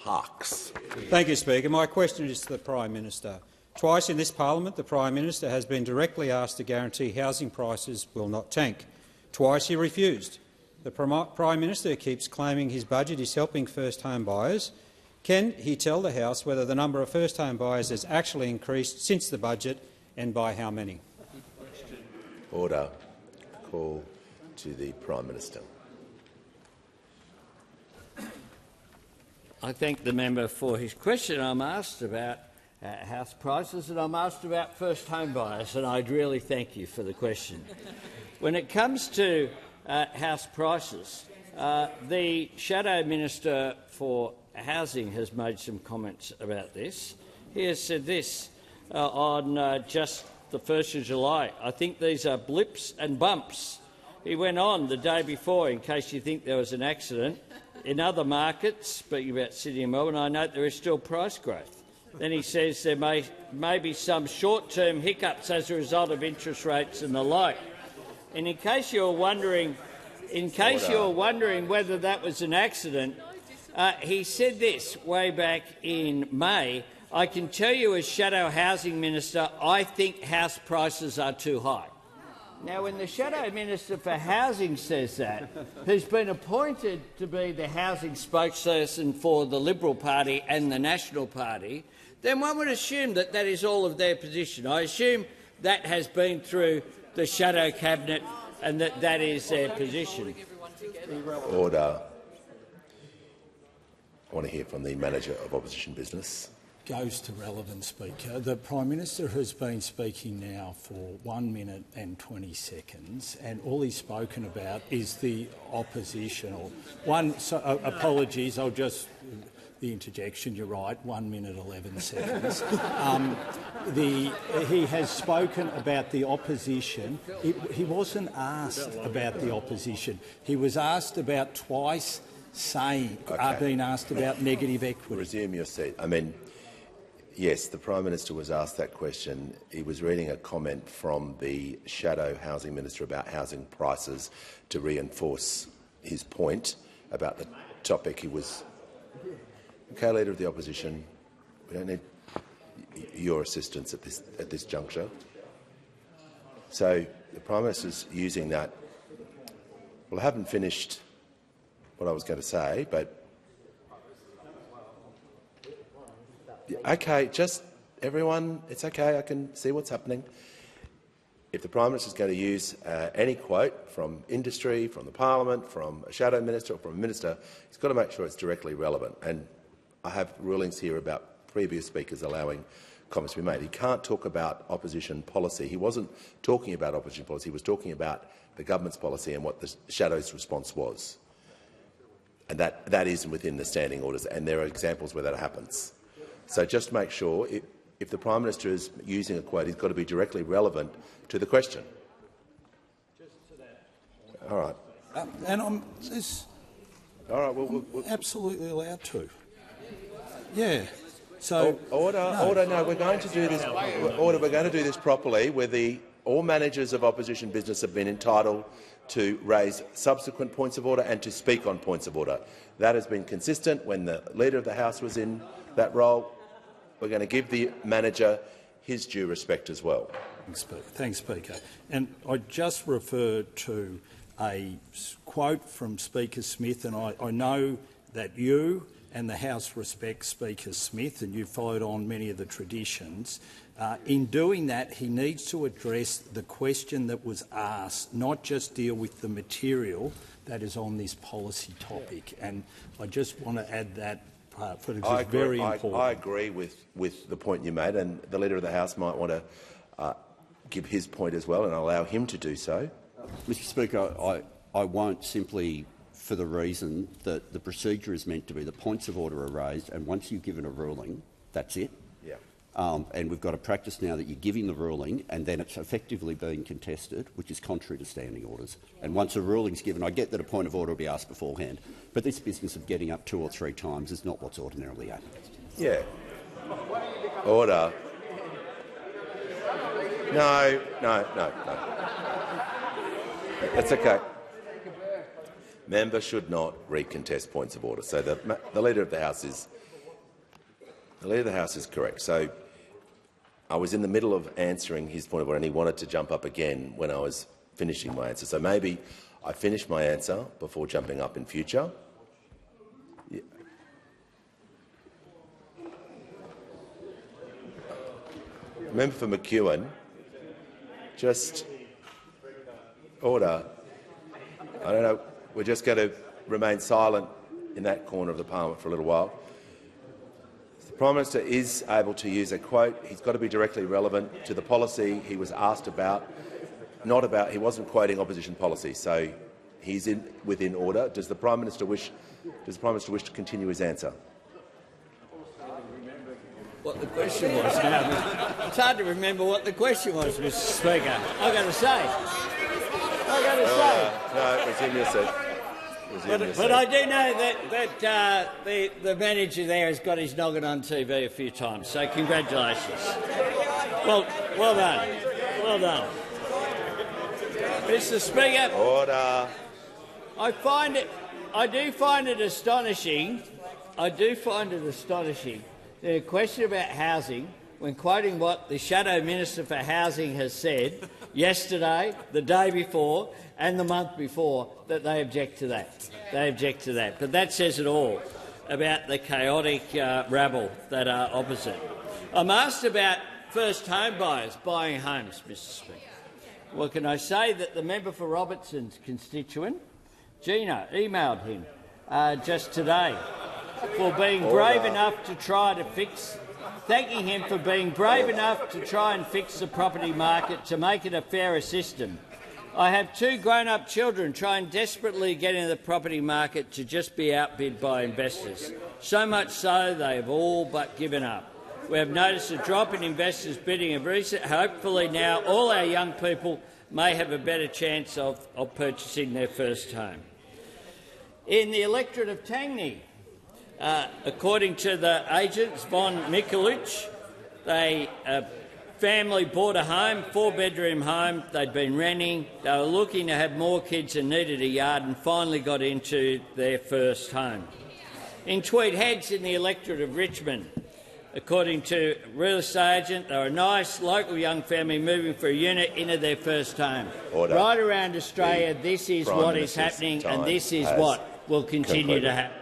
Parks. Thank you, Speaker. My question is to the Prime Minister. Twice in this parliament, the Prime Minister has been directly asked to guarantee housing prices will not tank. Twice he refused. The Prime Minister keeps claiming his budget is helping first home buyers. Can he tell the House whether the number of first home buyers has actually increased since the budget and by how many? Order. Call to the Prime Minister. I thank the member for his question. I'm asked about house prices and I'm asked about first home buyers, and I'd really thank you for the question. When it comes to house prices, the Shadow Minister for Housing has made some comments about this. He has said this on just the 1st of July. I think these are blips and bumps. He went on the day before, in case you think there was an accident. In other markets, speaking about Sydney and Melbourne, I note there is still price growth. Then he says there may be some short-term hiccups as a result of interest rates and the like. And in case you were wondering, whether that was an accident, he said this way back in May. I can tell you as Shadow Housing Minister, I think house prices are too high. Now, when the Shadow Minister for Housing says that, who's been appointed to be the housing spokesperson for the Liberal Party and the National Party, then one would assume that that is all of their position. I assume that has been through the Shadow Cabinet and that is their position. Order. I want to hear from the Manager of Opposition Business. Goes to relevant, Speaker. The Prime Minister has been speaking now for 1 minute and 20 seconds, and all he's spoken about is the opposition. Apologies, I'll just the interjection. You're right. 1 minute 11 seconds. He has spoken about the opposition. He wasn't asked about the opposition. He was asked about twice saying being asked about negative equity. Resume your seat. Yes, the Prime Minister was asked that question. He was reading a comment from the Shadow Housing Minister about housing prices to reinforce his point about the topic. He was Leader of the Opposition. We don't need your assistance at this juncture. So the Prime Minister's using that. Well, I haven't finished what I was going to say, but okay, just everyone, it's okay, I can see what's happening. If the Prime Minister is going to use any quote from industry, from the Parliament, from a Shadow Minister or from a Minister, he's got to make sure it's directly relevant. And I have rulings here about previous speakers allowing comments to be made. He can't talk about opposition policy. He wasn't talking about opposition policy, he was talking about the government's policy and what the Shadow's response was. And that is within the standing orders, and there are examples where that happens. So just make sure, if the Prime Minister is using a quote, he's got to be directly relevant to the question. All right. And I'm all right. We'll absolutely allowed to. Yeah. So order. No, we're going to do this. Order. We're going to do this properly, where all managers of opposition business have been entitled to raise subsequent points of order and to speak on points of order. That has been consistent when the Leader of the House was in that role. We're going to give the manager his due respect as well. Thanks, Speaker. And I just referred to a quote from Speaker Smith, and I know that you and the House respect Speaker Smith, and you followed on many of the traditions. In doing that, he needs to address the question that was asked, not just deal with the material that is on this policy topic. And I just want to add that. Very important. I agree with the point you made, and the Leader of the House might want to give his point as well and allow him to do so. Mr Speaker, I won't, simply for the reason that the procedure is meant to be the points of order are raised, and once you've given a ruling, that's it. Yeah. And we've got a practice now that you're giving the ruling and then it's effectively being contested, which is contrary to standing orders. And once a ruling's given, I get that a point of order will be asked beforehand, but this business of getting up 2 or 3 times is not what's ordinarily happened. Yeah. Order. No. That's okay. Member should not recontest points of order. So the Leader of the House is The Leader of the House is correct. So I was in the middle of answering his point of order and he wanted to jump up again when I was finishing my answer. So maybe I finish my answer before jumping up in future. Yeah. Member for McEwen, just order. I don't know. We're just going to remain silent in that corner of the parliament for a little while. The Prime Minister is able to use a quote. He's got to be directly relevant to the policy he was asked about, not about. He wasn't quoting opposition policy, so he's within order. Does the Prime Minister wish? Does the Prime Minister wish to continue his answer? What the question was now. It's hard to remember what the question was, Mr. Speaker. I've got to say. No, resume your seat. But I do know that the manager there has got his noggin on TV a few times, so congratulations. Well done. Well done. Mr. Speaker, Order. I do find it astonishing. The question about housing, when quoting what the Shadow Minister for Housing has said yesterday, the day before and the month before, that they object to that. They object to that. But that says it all about the chaotic rabble that are opposite. I'm asked about first home buyers buying homes, Mr. Speaker. Well, can I say that the member for Robertson's constituent, Gina, emailed him just today for being brave enough to try to thanking him for being brave enough to try and fix the property market to make it a fairer system. I have 2 grown-up children trying desperately to get into the property market to just be outbid by investors. So much so they have all but given up. We have noticed a drop in investors bidding of recent. Hopefully now all our young people may have a better chance of purchasing their first home. In the electorate of Tangney, according to the agents, Von Mikulich, a family bought a home, 4-bedroom home. They'd been renting. They were looking to have more kids and needed a yard and finally got into their first home. In Tweed Heads, in the electorate of Richmond, according to real estate agent, they were a nice local young family moving for a unit into their first home. Order. Right around Australia, this is what is happening and this is what will continue to happen.